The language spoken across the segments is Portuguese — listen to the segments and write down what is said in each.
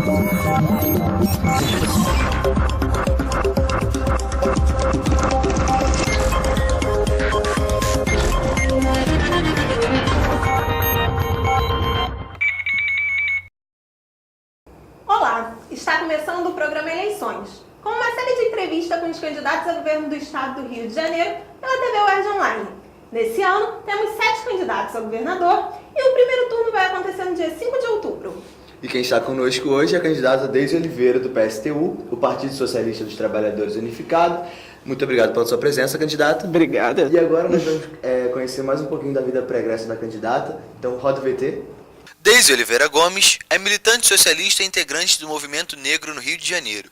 Olá, está começando o programa Eleições, com uma série de entrevistas com os candidatos a governo do estado do Rio de Janeiro pela TV UERJ Online. Nesse ano, temos 7 candidatos a governador e o primeiro turno vai acontecer no dia 5 de outubro. E quem está conosco hoje é a candidata Deise Oliveira, do PSTU, o Partido Socialista dos Trabalhadores Unificado. Muito obrigado pela sua presença, candidata. Obrigada. E agora nós vamos conhecer mais um pouquinho da vida pregressa da candidata. Então, roda o VT. Deise Oliveira Gomes é militante socialista e integrante do movimento negro no Rio de Janeiro.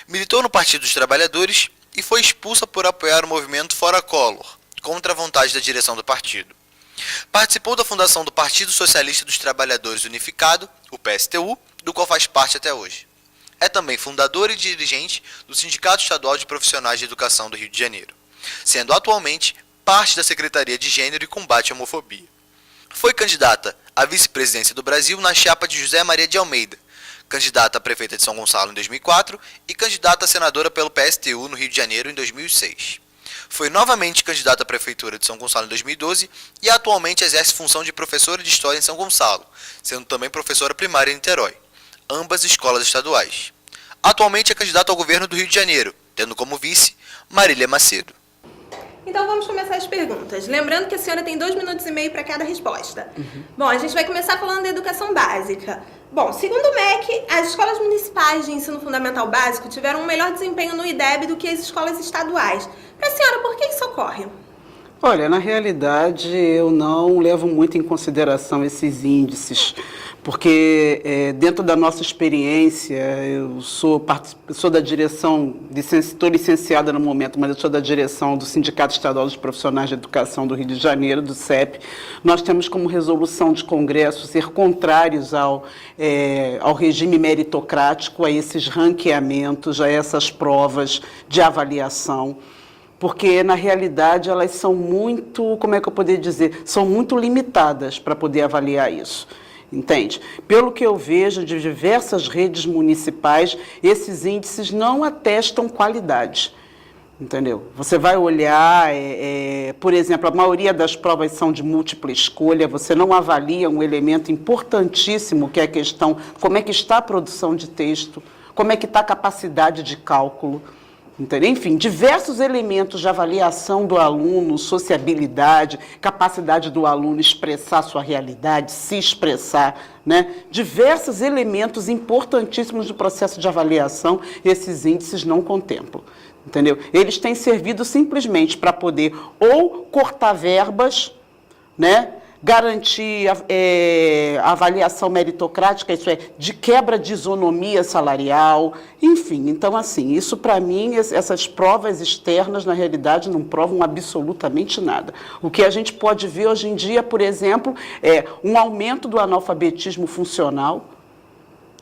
Militou no Partido dos Trabalhadores e foi expulsa por apoiar o movimento Fora Collor, contra a vontade da direção do partido. Participou da fundação do Partido Socialista dos Trabalhadores Unificado, o PSTU, do qual faz parte até hoje. É também fundador e dirigente do Sindicato Estadual de Profissionais de Educação do Rio de Janeiro, sendo atualmente parte da Secretaria de Gênero e Combate à Homofobia. Foi candidata à vice-presidência do Brasil na chapa de José Maria de Almeida, candidata a prefeita de São Gonçalo em 2004 e candidata a senadora pelo PSTU no Rio de Janeiro em 2006. Foi novamente candidata à prefeitura de São Gonçalo em 2012 e atualmente exerce função de professora de História em São Gonçalo, sendo também professora primária em Niterói, ambas escolas estaduais. Atualmente é candidata ao governo do Rio de Janeiro, tendo como vice Marília Macedo. Então vamos começar as perguntas. Lembrando que a senhora tem 2 minutos e meio para cada resposta. Bom, a gente vai começar falando da educação básica. Bom, segundo o MEC, as escolas municipais de ensino fundamental básico tiveram um melhor desempenho no IDEB do que as escolas estaduais. Para a senhora, por que isso ocorre? Olha, na realidade, eu não levo muito em consideração esses índices, porque dentro da nossa experiência, eu sou da direção, estou licenciada no momento, mas eu sou da direção do Sindicato Estadual dos Profissionais de Educação do Rio de Janeiro, do CEP. Nós temos como resolução de congresso ser contrários ao regime meritocrático, a esses ranqueamentos, a essas provas de avaliação, porque, na realidade, elas são muito, como é que eu poderia dizer, são muito limitadas para poder avaliar isso. Entende? Pelo que eu vejo de diversas redes municipais, esses índices não atestam qualidade. Entendeu? Você vai olhar, por exemplo, a maioria das provas são de múltipla escolha, você não avalia um elemento importantíssimo, que é a questão, como é que está a produção de texto, como é que está a capacidade de cálculo. Entendeu? Enfim, diversos elementos de avaliação do aluno, sociabilidade, capacidade do aluno expressar sua realidade, se expressar, né? Diversos elementos importantíssimos do processo de avaliação, esses índices não contemplam. Entendeu? Eles têm servido simplesmente para poder ou cortar verbas, né? Garantir a avaliação meritocrática, isso é, de quebra de isonomia salarial, enfim. Então, assim, isso para mim, essas provas externas, na realidade, não provam absolutamente nada. O que a gente pode ver hoje em dia, por exemplo, é um aumento do analfabetismo funcional,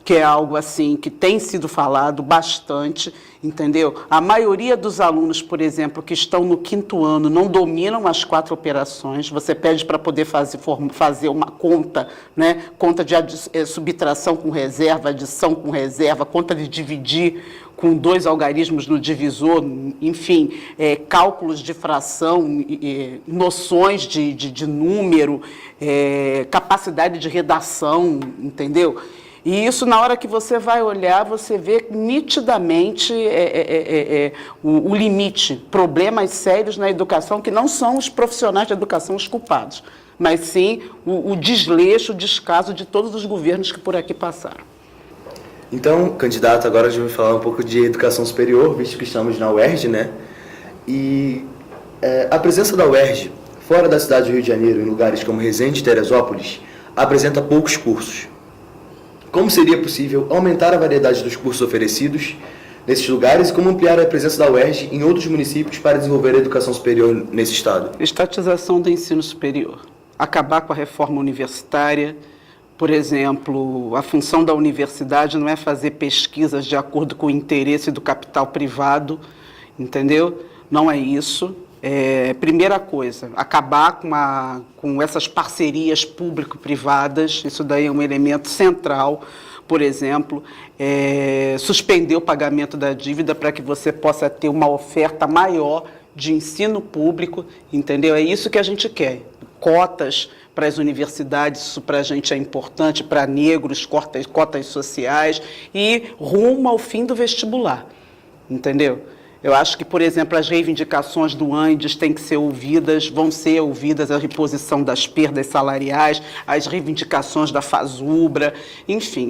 que é algo assim que tem sido falado bastante, entendeu? A maioria dos alunos, por exemplo, que estão no 5º ano, não dominam as 4 operações. Você pede para poder fazer uma conta, né? Conta de subtração com reserva, adição com reserva, conta de dividir com 2 algarismos no divisor, enfim, cálculos de fração, noções de número, capacidade de redação, entendeu? E isso, na hora que você vai olhar, você vê nitidamente o limite, problemas sérios na educação, que não são os profissionais de educação os culpados, mas sim o desleixo, o descaso de todos os governos que por aqui passaram. Então, candidato, agora a gente vai falar um pouco de educação superior, visto que estamos na UERJ, né? E a presença da UERJ, fora da cidade do Rio de Janeiro, em lugares como Resende e Teresópolis, apresenta poucos cursos. Como seria possível aumentar a variedade dos cursos oferecidos nesses lugares e como ampliar a presença da UERJ em outros municípios para desenvolver a educação superior nesse estado? Estatização do ensino superior. Acabar com a reforma universitária. Por exemplo, a função da universidade não é fazer pesquisas de acordo com o interesse do capital privado, entendeu? Não é isso. Primeira coisa, acabar com essas parcerias público-privadas, isso daí é um elemento central. Por exemplo, suspender o pagamento da dívida para que você possa ter uma oferta maior de ensino público, entendeu? É isso que a gente quer. Cotas para as universidades, isso para a gente é importante, para negros, cotas sociais e rumo ao fim do vestibular, entendeu? Eu acho que, por exemplo, as reivindicações do Andes têm que ser ouvidas, vão ser ouvidas, a reposição das perdas salariais, as reivindicações da FASUBRA, enfim,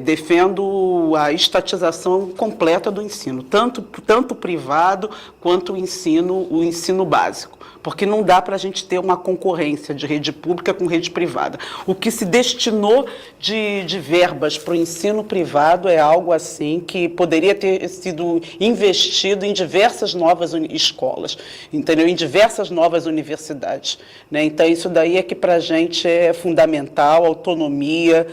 defendo a estatização completa do ensino, tanto privado quanto o ensino básico. Porque não dá para a gente ter uma concorrência de rede pública com rede privada. O que se destinou de verbas para o ensino privado é algo assim que poderia ter sido investido em diversas novas escolas, entendeu? Em diversas novas universidades, né? Então, isso daí é que para a gente é fundamental, autonomia,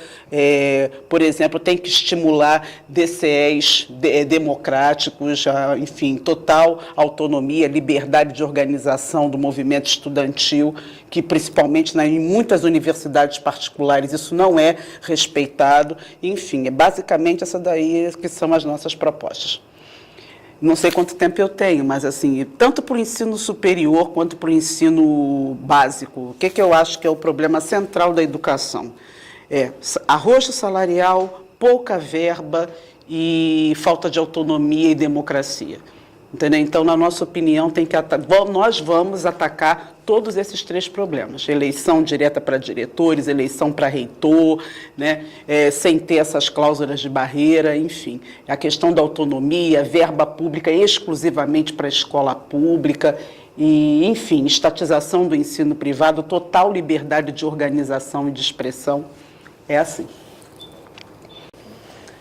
por exemplo, tem que estimular DCEs democráticos, enfim, total autonomia, liberdade de organização do movimento estudantil, que principalmente em muitas universidades particulares isso não é respeitado. Enfim, basicamente essa daí que são as nossas propostas. Não sei quanto tempo eu tenho, mas assim, tanto para o ensino superior quanto para o ensino básico, o que eu acho que é o problema central da educação? Arroxo salarial, pouca verba e falta de autonomia e democracia. Entendeu? Então, na nossa opinião, nós vamos atacar todos esses 3 problemas. Eleição direta para diretores, eleição para reitor, né? Sem ter essas cláusulas de barreira, enfim. A questão da autonomia, verba pública exclusivamente para a escola pública, e, enfim, estatização do ensino privado, total liberdade de organização e de expressão. É assim.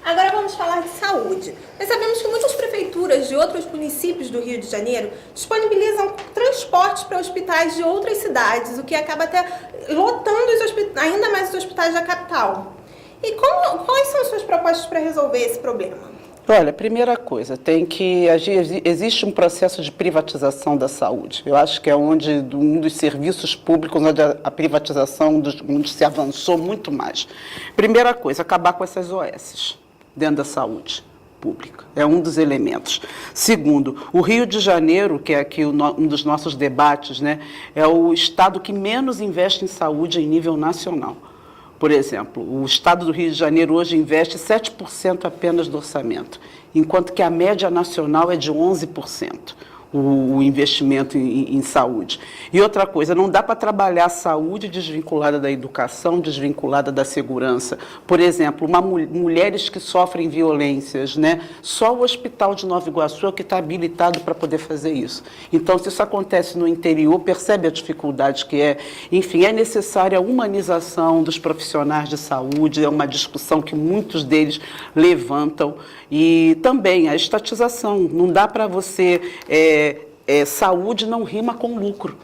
Agora vamos falar de saúde. Nós sabemos que muitas prefeituras de outros municípios do Rio de Janeiro disponibilizam transportes para hospitais de outras cidades, o que acaba até lotando ainda mais os hospitais da capital. E quais são as suas propostas para resolver esse problema? Olha, primeira coisa, existe um processo de privatização da saúde. Eu acho que é um dos serviços públicos onde a privatização, onde se avançou muito mais. Primeira coisa, acabar com essas OSs dentro da saúde pública. É um dos elementos. Segundo, o Rio de Janeiro, que é aqui um dos nossos debates, né, é o estado que menos investe em saúde em nível nacional. Por exemplo, o estado do Rio de Janeiro hoje investe 7% apenas do orçamento, enquanto que a média nacional é de 11%. O investimento em saúde. E outra coisa, não dá para trabalhar a saúde desvinculada da educação, desvinculada da segurança. Por exemplo, mulheres que sofrem violências, né? Só o Hospital de Nova Iguaçu é o que está habilitado para poder fazer isso. Então, se isso acontece no interior, percebe a dificuldade que é. Enfim, é necessária a humanização dos profissionais de saúde, é uma discussão que muitos deles levantam. E também a estatização. Não dá para você... saúde não rima com lucro,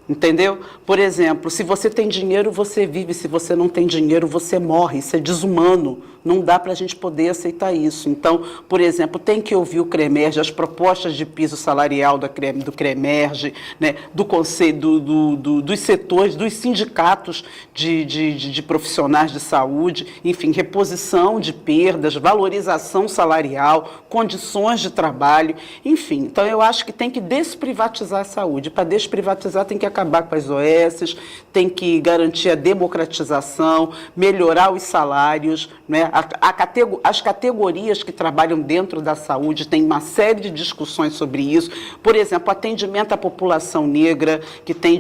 entendeu? Por exemplo, se você tem dinheiro, você vive, se você não tem dinheiro, você morre, isso é desumano, não dá para a gente poder aceitar isso. Então, por exemplo, tem que ouvir o CREMERGE, as propostas de piso salarial do CREMERGE, né, do conselho, dos setores, dos sindicatos de profissionais de saúde, enfim, reposição de perdas, valorização salarial, condições de trabalho, enfim. Então, eu acho que tem que desprivatizar a saúde. Para desprivatizar, tem que acabar com as OS, tem que garantir a democratização, melhorar os salários, né? As categorias que trabalham dentro da saúde têm uma série de discussões sobre isso. Por exemplo, atendimento à população negra, que tem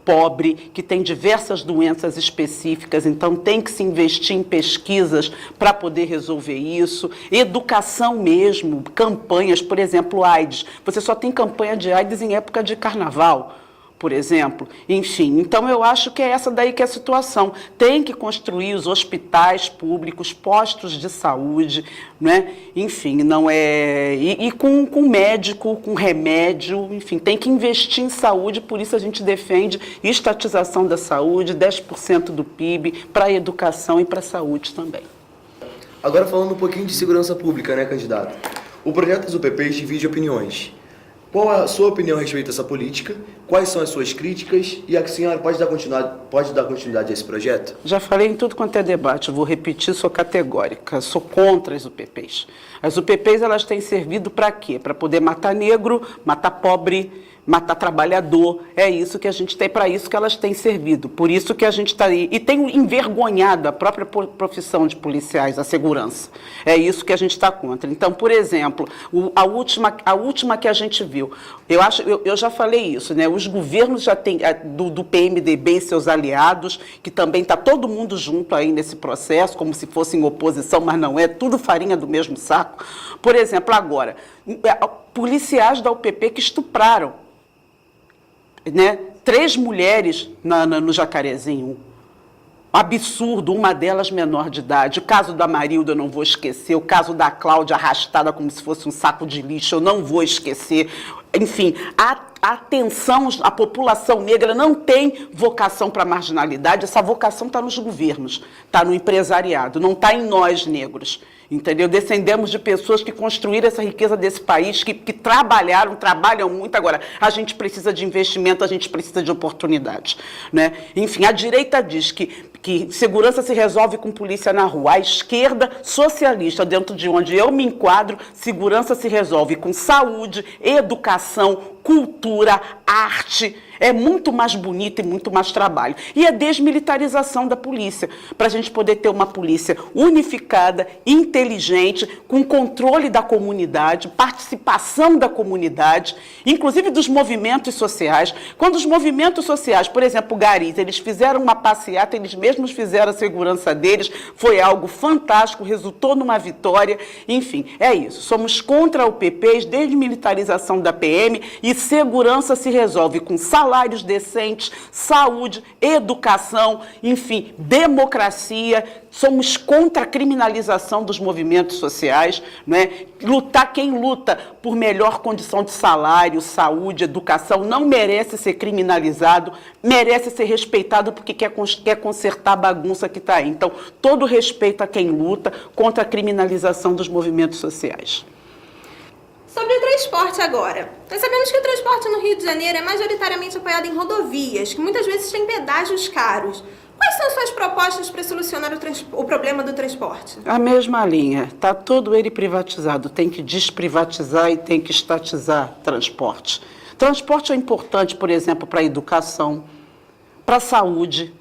pobre, que tem diversas doenças específicas, então tem que se investir em pesquisas para poder resolver isso. Educação mesmo, campanhas, por exemplo, AIDS. Você só tem campanha de AIDS em época de carnaval, por exemplo. Enfim, então eu acho que é essa daí que é a situação. Tem que construir os hospitais públicos, postos de saúde, né? Enfim, não é... E com médico, com remédio, enfim, tem que investir em saúde, por isso a gente defende estatização da saúde, 10% do PIB para a educação e para a saúde também. Agora falando um pouquinho de segurança pública, né, candidato? O projeto dos UPPs divide opiniões. Qual é a sua opinião a respeito dessa política? Quais são as suas críticas? E a senhora pode dar continuidade a esse projeto? Já falei em tudo quanto é debate, eu vou repetir, sou categórica, sou contra as UPPs. As UPPs, elas têm servido para quê? Para poder matar negro, matar pobre, matar trabalhador. É isso que a gente tem, para isso que elas têm servido. Por isso que a gente está aí. E tem envergonhado a própria profissão de policiais, a segurança. É isso que a gente está contra. Então, por exemplo, a última que a gente viu, eu já falei isso, né? Os governos já têm, do PMDB e seus aliados, que também está todo mundo junto aí nesse processo, como se fosse em oposição, mas não é, tudo farinha do mesmo saco. Por exemplo, agora, policiais da UPP que estupraram, né, 3 mulheres no Jacarezinho. Absurdo, uma delas menor de idade. O caso da Marilda eu não vou esquecer, o caso da Cláudia arrastada como se fosse um saco de lixo eu não vou esquecer. Enfim, a atenção, a população negra não tem vocação para marginalidade, essa vocação está nos governos, está no empresariado, não está em nós negros. Entendeu? Descendemos de pessoas que construíram essa riqueza desse país, que trabalham muito. Agora, a gente precisa de investimento, a gente precisa de oportunidades, né? Enfim, a direita diz que segurança se resolve com polícia na rua. A esquerda socialista, dentro de onde eu me enquadro, segurança se resolve com saúde, educação, cultura, arte. É muito mais bonito e muito mais trabalho. E a desmilitarização da polícia, para a gente poder ter uma polícia unificada, inteligente, com controle da comunidade, participação da comunidade, inclusive dos movimentos sociais. Quando os movimentos sociais, por exemplo, o Garis, eles fizeram uma passeata, eles mesmos fizeram a segurança deles, foi algo fantástico, resultou numa vitória. Enfim, é isso. Somos contra o PP, desmilitarização da PM, e segurança se resolve com salários decentes, saúde, educação, enfim, democracia. Somos contra a criminalização dos movimentos sociais, né? Quem luta por melhor condição de salário, saúde, educação, não merece ser criminalizado, merece ser respeitado porque quer consertar a bagunça que está aí. Então, todo respeito a quem luta contra a criminalização dos movimentos sociais. Sobre o transporte agora. Nós sabemos que o transporte no Rio de Janeiro é majoritariamente apoiado em rodovias, que muitas vezes têm pedágios caros. Quais são suas propostas para solucionar o problema do transporte? A mesma linha. Está todo ele privatizado. Tem que desprivatizar e tem que estatizar transporte. Transporte é importante, por exemplo, para a educação, para a saúde,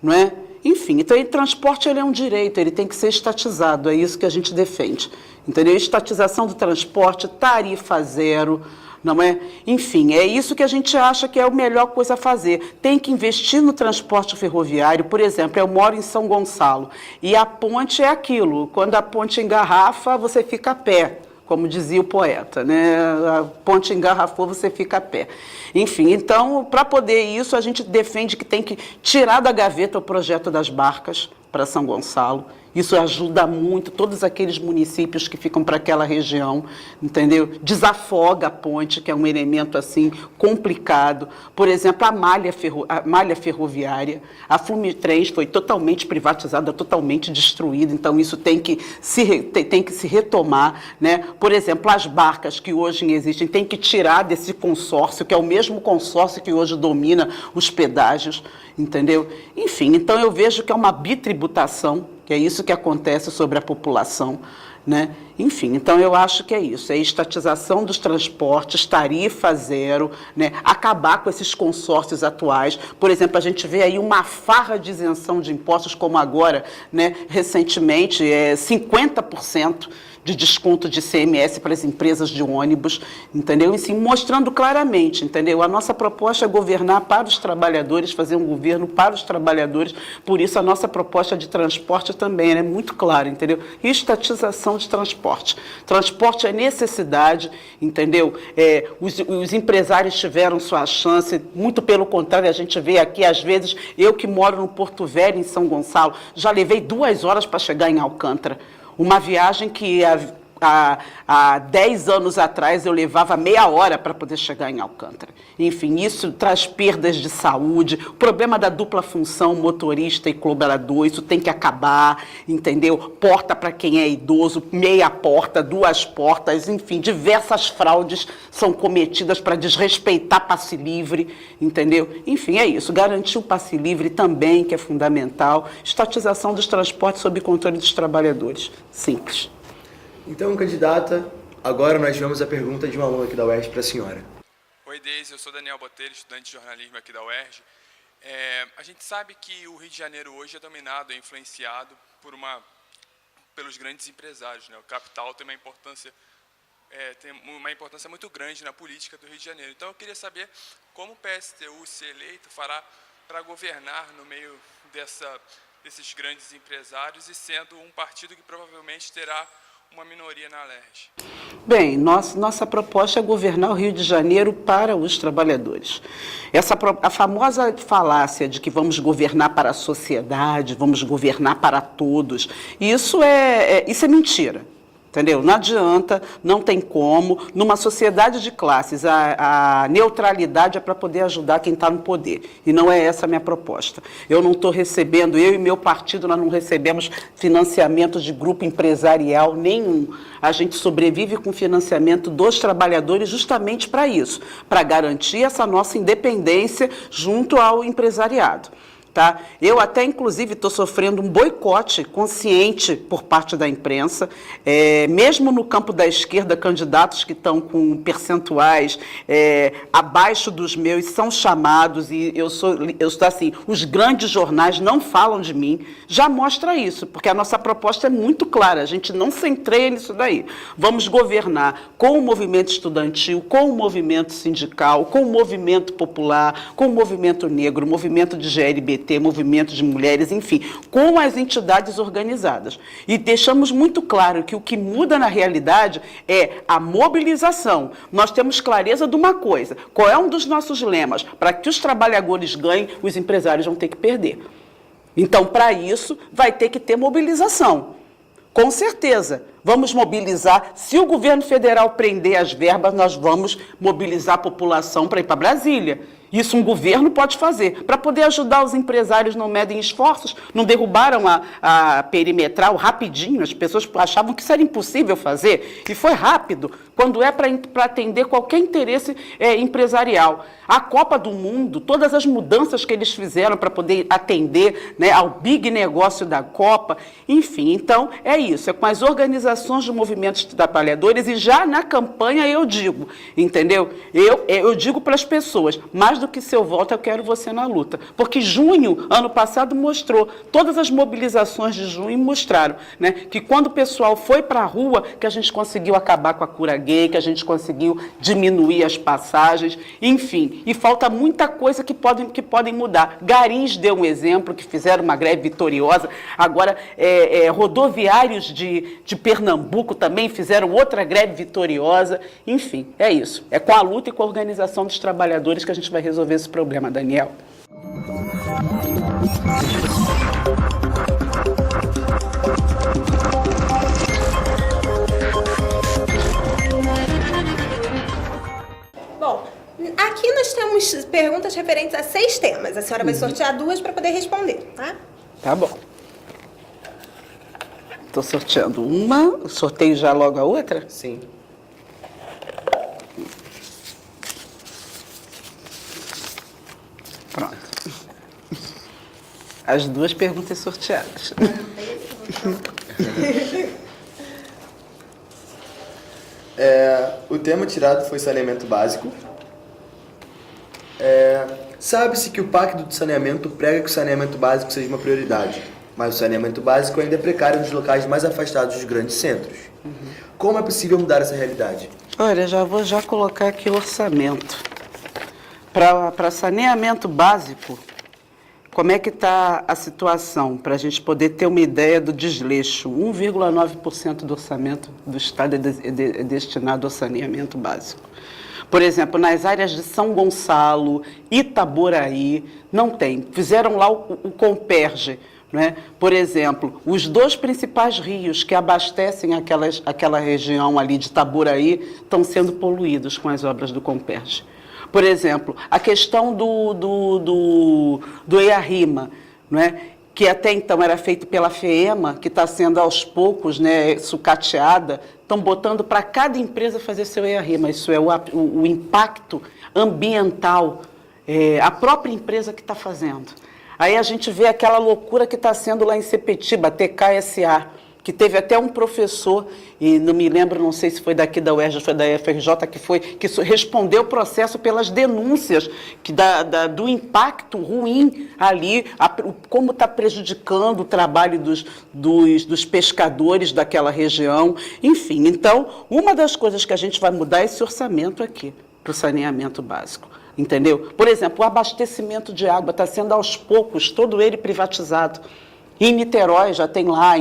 não é? Enfim, então o transporte ele é um direito, ele tem que ser estatizado, é isso que a gente defende. Entendeu? Estatização do transporte, tarifa zero, não é? Enfim, é isso que a gente acha que é a melhor coisa a fazer. Tem que investir no transporte ferroviário. Por exemplo, eu moro em São Gonçalo e a ponte é aquilo, quando a ponte engarrafa, você fica a pé. Como dizia o poeta, né? A ponte engarrafou, você fica a pé. Enfim, então, para poder isso, a gente defende que tem que tirar da gaveta o projeto das barcas para São Gonçalo. Isso ajuda muito todos aqueles municípios que ficam para aquela região, entendeu? Desafoga a ponte, que é um elemento assim complicado. Por exemplo, a malha ferroviária, a Flumitrens foi totalmente privatizada, totalmente destruída, então isso tem que se retomar, né? Por exemplo, as barcas que hoje existem tem que tirar desse consórcio, que é o mesmo consórcio que hoje domina os pedágios, entendeu? Enfim, então eu vejo que é uma bitributação, que é isso que acontece sobre a população, né? Enfim, então eu acho que é isso, é estatização dos transportes, tarifa zero, né? Acabar com esses consórcios atuais. Por exemplo, a gente vê aí uma farra de isenção de impostos, como agora, né? Recentemente, 50% de desconto de ICMS para as empresas de ônibus, entendeu? E sim, mostrando claramente, entendeu? A nossa proposta é governar para os trabalhadores, fazer um governo para os trabalhadores, por isso a nossa proposta de transporte também é muito clara, entendeu? Estatização de transporte. Transporte é necessidade, entendeu? Os empresários tiveram sua chance, muito pelo contrário, a gente vê aqui, às vezes, eu que moro no Porto Velho, em São Gonçalo, já levei 2 horas para chegar em Alcântara. Uma viagem que há 10 anos atrás eu levava meia hora para poder chegar em Alcântara. Enfim, isso traz perdas de saúde, o problema da dupla função motorista e colaborador, isso tem que acabar, entendeu? Porta para quem é idoso, meia porta, 2 portas, enfim, diversas fraudes são cometidas para desrespeitar passe livre, entendeu? Enfim, é isso. Garantir o passe livre também, que é fundamental. Estatização dos transportes sob controle dos trabalhadores. Simples. Então, candidata, agora nós vamos a pergunta de um aluno aqui da UERJ para a senhora. Oi, Deise, eu sou Daniel Botelho, estudante de jornalismo aqui da UERJ. A gente sabe que o Rio de Janeiro hoje é dominado, é influenciado pelos grandes empresários, né? O capital tem uma importância muito grande na política do Rio de Janeiro. Então, eu queria saber como o PSTU, se eleito, fará para governar no meio desses grandes empresários e sendo um partido que provavelmente terá uma minoria na LERJ. Bem, nossa proposta é governar o Rio de Janeiro para os trabalhadores. A famosa falácia de que vamos governar para a sociedade, vamos governar para todos, isso é mentira. Entendeu? Não adianta, não tem como. Numa sociedade de classes, a neutralidade é para poder ajudar quem está no poder. E não é essa a minha proposta. Eu não estou recebendo, eu e meu partido, nós não recebemos financiamento de grupo empresarial nenhum. A gente sobrevive com financiamento dos trabalhadores justamente para isso, para garantir essa nossa independência junto ao empresariado. Tá? Eu até, inclusive, estou sofrendo um boicote consciente por parte da imprensa, mesmo no campo da esquerda, candidatos que estão com percentuais abaixo dos meus são chamados, e eu sou assim, os grandes jornais não falam de mim, já mostra isso, porque a nossa proposta é muito clara, a gente não se entreia nisso daí. Vamos governar com o movimento estudantil, com o movimento sindical, com o movimento popular, com o movimento negro, o movimento de GLBT, movimento de mulheres, enfim, com as entidades organizadas. E deixamos muito claro que o que muda na realidade é a mobilização. Nós temos clareza de uma coisa, qual é um dos nossos lemas? Para que os trabalhadores ganhem, os empresários vão ter que perder. Então, para isso, vai ter que ter mobilização. Com certeza, vamos mobilizar. Se o governo federal prender as verbas, nós vamos mobilizar a população para ir para Brasília. Isso um governo pode fazer. Para poder ajudar os empresários, não medem esforços, não derrubaram a perimetral rapidinho, as pessoas achavam que isso era impossível fazer, e foi rápido, quando é para atender qualquer interesse empresarial. A Copa do Mundo, todas as mudanças que eles fizeram para poder atender, né, ao big negócio da Copa, enfim, então é isso, é com as organizações de movimentos trabalhadores, e já na campanha eu digo, entendeu? Eu digo para as pessoas, mais do que seu voto, eu quero você na luta. Porque junho, ano passado, mostrou, todas as mobilizações de junho mostraram, né, que quando o pessoal foi para a rua, que a gente conseguiu acabar com a cura gay, que a gente conseguiu diminuir as passagens, enfim. E falta muita coisa que podem mudar. Garins deu um exemplo, que fizeram uma greve vitoriosa. Agora, rodoviários de Pernambuco também fizeram outra greve vitoriosa. Enfim, é isso. É com a luta e com a organização dos trabalhadores que a gente vai resolver esse problema, Daniel. Bom, aqui nós temos perguntas referentes a 6 temas. A senhora vai sortear 2 para poder responder, tá? Tá bom. Estou sorteando uma, sorteio já logo a outra? Sim. Pronto. As 2 perguntas sorteadas. O tema tirado foi saneamento básico. Sabe-se que o Pacto do Saneamento prega que o saneamento básico seja uma prioridade, mas o saneamento básico ainda é precário nos locais mais afastados dos grandes centros. Como é possível mudar essa realidade? Olha, já vou colocar aqui o orçamento. Para saneamento básico, como é que está a situação? Para a gente poder ter uma ideia do desleixo. 1,9% do orçamento do Estado é destinado ao saneamento básico. Por exemplo, nas áreas de São Gonçalo, Itaboraí, não tem. Fizeram lá o Comperge, não é? Por exemplo, os 2 principais rios que abastecem aquela região ali de Itaboraí estão sendo poluídos com as obras do Comperj. Por exemplo, a questão do EARIMA, não é? Que até então era feito pela FEEMA, que está sendo aos poucos, né, sucateada, estão botando para cada empresa fazer seu EARIMA. Isso é o impacto ambiental, a própria empresa que está fazendo. Aí a gente vê aquela loucura que está sendo lá em Sepetiba, a TKSA, que teve até um professor, e não me lembro, não sei se foi daqui da UERJ, foi da FRJ, que respondeu o processo pelas denúncias do impacto ruim ali, como está prejudicando o trabalho dos pescadores daquela região. Enfim, então, uma das coisas que a gente vai mudar é esse orçamento aqui, para o saneamento básico. Entendeu? Por exemplo, o abastecimento de água está sendo aos poucos, todo ele privatizado. Em Niterói já tem lá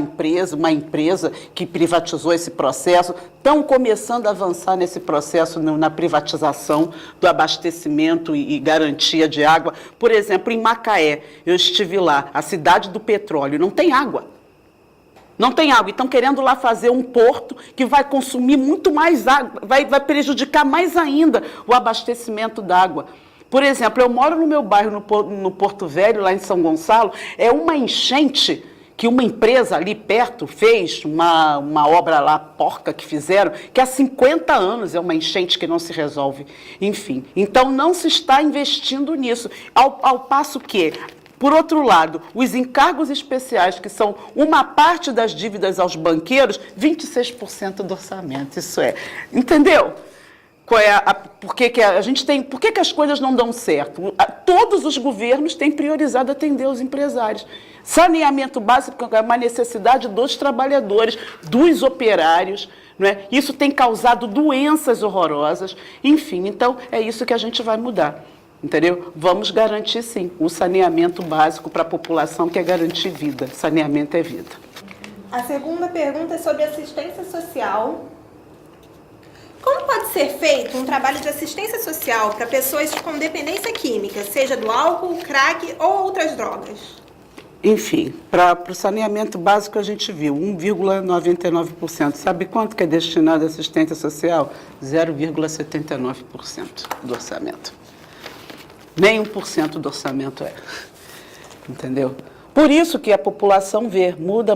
uma empresa que privatizou esse processo, estão começando a avançar nesse processo na privatização do abastecimento e garantia de água. Por exemplo, em Macaé, eu estive lá, a cidade do petróleo, não tem água. Não tem água, e estão querendo lá fazer um porto que vai consumir muito mais água, vai prejudicar mais ainda o abastecimento d'água. Por exemplo, eu moro no meu bairro, no Porto Velho, lá em São Gonçalo, é uma enchente que uma empresa ali perto fez, uma obra lá porca que fizeram, que há 50 anos é uma enchente que não se resolve. Enfim, então não se está investindo nisso, ao passo que... Por outro lado, os encargos especiais, que são uma parte das dívidas aos banqueiros, 26% do orçamento, isso é. Entendeu? Por que as coisas não dão certo? Todos os governos têm priorizado atender os empresários. Saneamento básico é uma necessidade dos trabalhadores, dos operários, não é? Isso tem causado doenças horrorosas. Enfim, então é isso que a gente vai mudar. Entendeu? Vamos garantir, sim, o saneamento básico para a população, que é garantir vida. Saneamento é vida. A segunda pergunta é sobre assistência social. Como pode ser feito um trabalho de assistência social para pessoas com dependência química, seja do álcool, crack ou outras drogas? Enfim, para o saneamento básico a gente viu 1,99%. Sabe quanto que é destinado à assistência social? 0,79% do orçamento. Nem 1% do orçamento é. Entendeu? Por isso que a população vê, muda,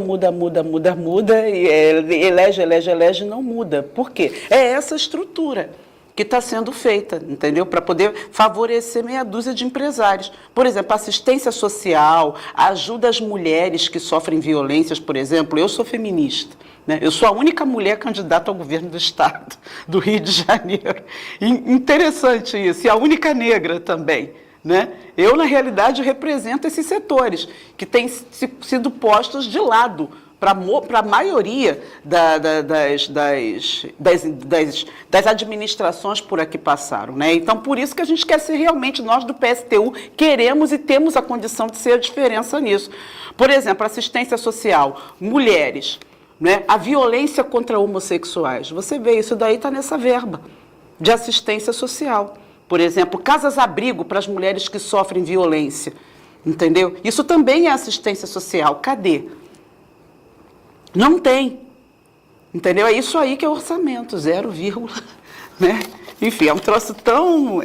e elege, não muda. Por quê? É essa estrutura que está sendo feita, entendeu? Para poder favorecer meia dúzia de empresários. Por exemplo, assistência social, ajuda às mulheres que sofrem violências, por exemplo. Eu sou feminista, né? Eu sou a única mulher candidata ao governo do Estado, do Rio de Janeiro. Interessante isso, e a única negra também. Né? Eu, na realidade, represento esses setores que têm sido postos de lado para a maioria das administrações por aqui passaram. Né? Então, por isso que a gente quer ser realmente, nós do PSTU, queremos e temos a condição de ser a diferença nisso. Por exemplo, assistência social, mulheres, né? A violência contra homossexuais. Você vê, isso daí está nessa verba de assistência social. Por exemplo, casas-abrigo para as mulheres que sofrem violência, entendeu? Isso também é assistência social. Cadê? Não tem, entendeu? É isso aí que é orçamento, 0, né? Enfim, é um troço tão,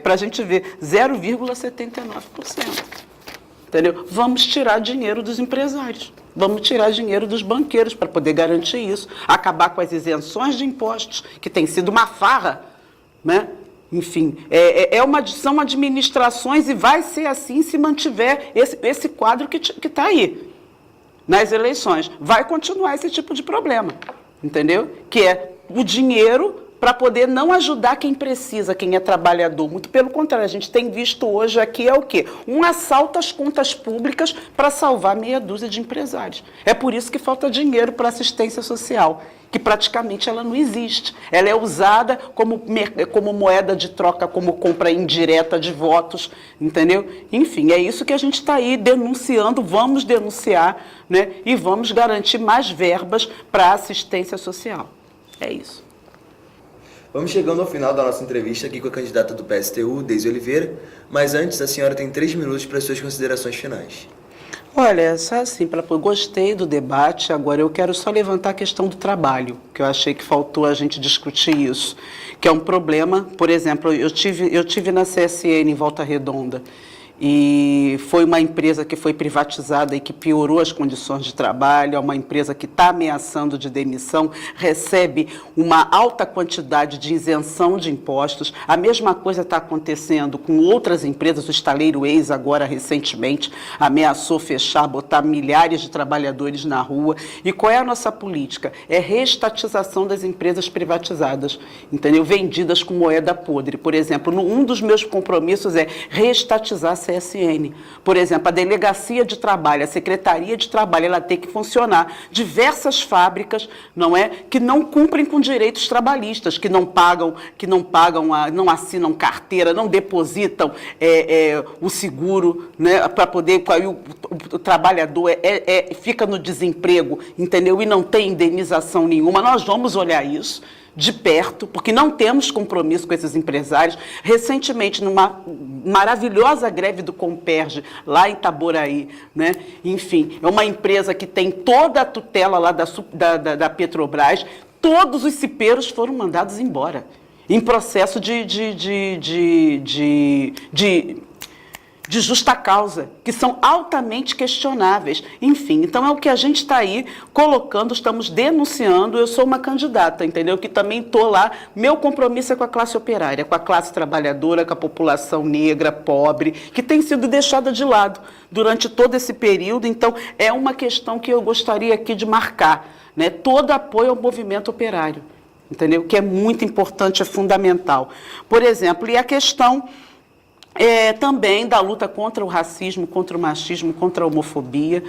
para a gente ver, 0,79%, entendeu? Vamos tirar dinheiro dos empresários, vamos tirar dinheiro dos banqueiros para poder garantir isso, acabar com as isenções de impostos, que tem sido uma farra, né? Enfim, são administrações e vai ser assim se mantiver esse quadro que está aí. Nas eleições, vai continuar esse tipo de problema, entendeu? Que é o dinheiro para poder não ajudar quem precisa, quem é trabalhador. Muito pelo contrário, a gente tem visto hoje aqui é o quê? Um assalto às contas públicas para salvar meia dúzia de empresários. É por isso que falta dinheiro para assistência social, que praticamente ela não existe. Ela é usada como moeda de troca, como compra indireta de votos, entendeu? Enfim, é isso que a gente está aí denunciando, vamos denunciar, né? E vamos garantir mais verbas para assistência social. É isso. Vamos chegando ao final da nossa entrevista aqui com a candidata do PSTU, Deise Oliveira, mas antes a senhora tem 3 minutos para as suas considerações finais. Olha, só assim, gostei do debate, agora eu quero só levantar a questão do trabalho, que eu achei que faltou a gente discutir isso, que é um problema. Por exemplo, eu tive na CSN em Volta Redonda, e foi uma empresa que foi privatizada e que piorou as condições de trabalho, é uma empresa que está ameaçando de demissão, recebe uma alta quantidade de isenção de impostos. A mesma coisa está acontecendo com outras empresas. O Estaleiro Ex, agora recentemente, ameaçou fechar, botar milhares de trabalhadores na rua. E qual é a nossa política? É reestatização das empresas privatizadas, entendeu? Vendidas com moeda podre. Por exemplo, um dos meus compromissos é reestatizar a CSN. Por exemplo, a Delegacia de Trabalho, a Secretaria de Trabalho, ela tem que funcionar. Diversas fábricas, não é, que não cumprem com direitos trabalhistas, que não não assinam carteira, não depositam o seguro, né, para poder, aí o trabalhador fica no desemprego, entendeu? E não tem indenização nenhuma. Nós vamos olhar isso de perto, porque não temos compromisso com esses empresários. Recentemente, numa maravilhosa greve do Comperj, lá em Itaboraí, né? Enfim, é uma empresa que tem toda a tutela lá da Petrobras, todos os cipeiros foram mandados embora, em processo de justa causa, que são altamente questionáveis. Enfim, então é o que a gente está aí colocando, estamos denunciando. Eu sou uma candidata, entendeu? Que também estou lá, meu compromisso é com a classe operária, com a classe trabalhadora, com a população negra, pobre, que tem sido deixada de lado durante todo esse período. Então, é uma questão que eu gostaria aqui de marcar, né? Todo apoio ao movimento operário, entendeu? Que é muito importante, é fundamental. Por exemplo, e a questão também da luta contra o racismo, contra o machismo, contra a homofobia,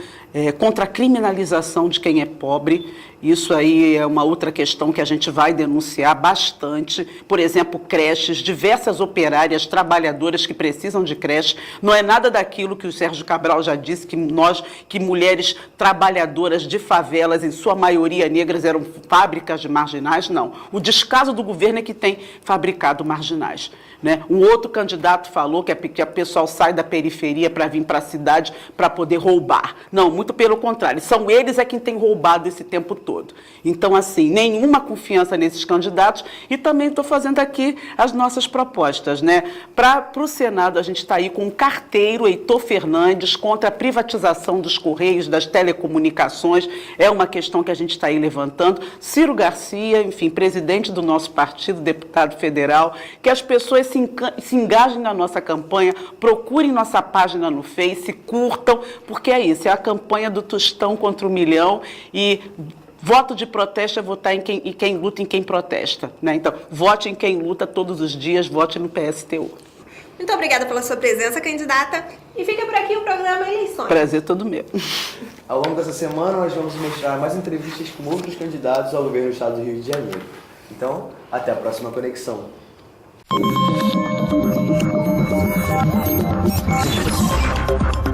contra a criminalização de quem é pobre. Isso aí é uma outra questão que a gente vai denunciar bastante. Por exemplo, creches, diversas operárias, trabalhadoras que precisam de creche. Não é nada daquilo que o Sérgio Cabral já disse, que mulheres trabalhadoras de favelas, em sua maioria negras, eram fábricas de marginais. Não. O descaso do governo é que tem fabricado marginais, né? Um outro candidato falou que a pessoal sai da periferia para vir para a cidade para poder roubar. Não, muito pelo contrário. São eles quem têm roubado esse tempo todo. Então, assim, nenhuma confiança nesses candidatos. E também estou fazendo aqui as nossas propostas, né? Para o Senado, a gente está aí com um carteiro, Heitor Fernandes, contra a privatização dos Correios, das telecomunicações. É uma questão que a gente está aí levantando. Ciro Garcia, enfim, presidente do nosso partido, deputado federal, que as pessoas se engajem na nossa campanha, procurem nossa página no Face, curtam, porque é isso, é a campanha do Tostão contra o Milhão. E voto de protesto é votar em quem luta, em quem protesta, né? Então, vote em quem luta todos os dias, vote no PSTU. Muito obrigada pela sua presença, candidata. E fica por aqui o programa Eleições. Prazer todo meu. Ao longo dessa semana, nós vamos mostrar mais entrevistas com outros candidatos ao governo do estado do Rio de Janeiro. Então, até a próxima conexão. Thank you.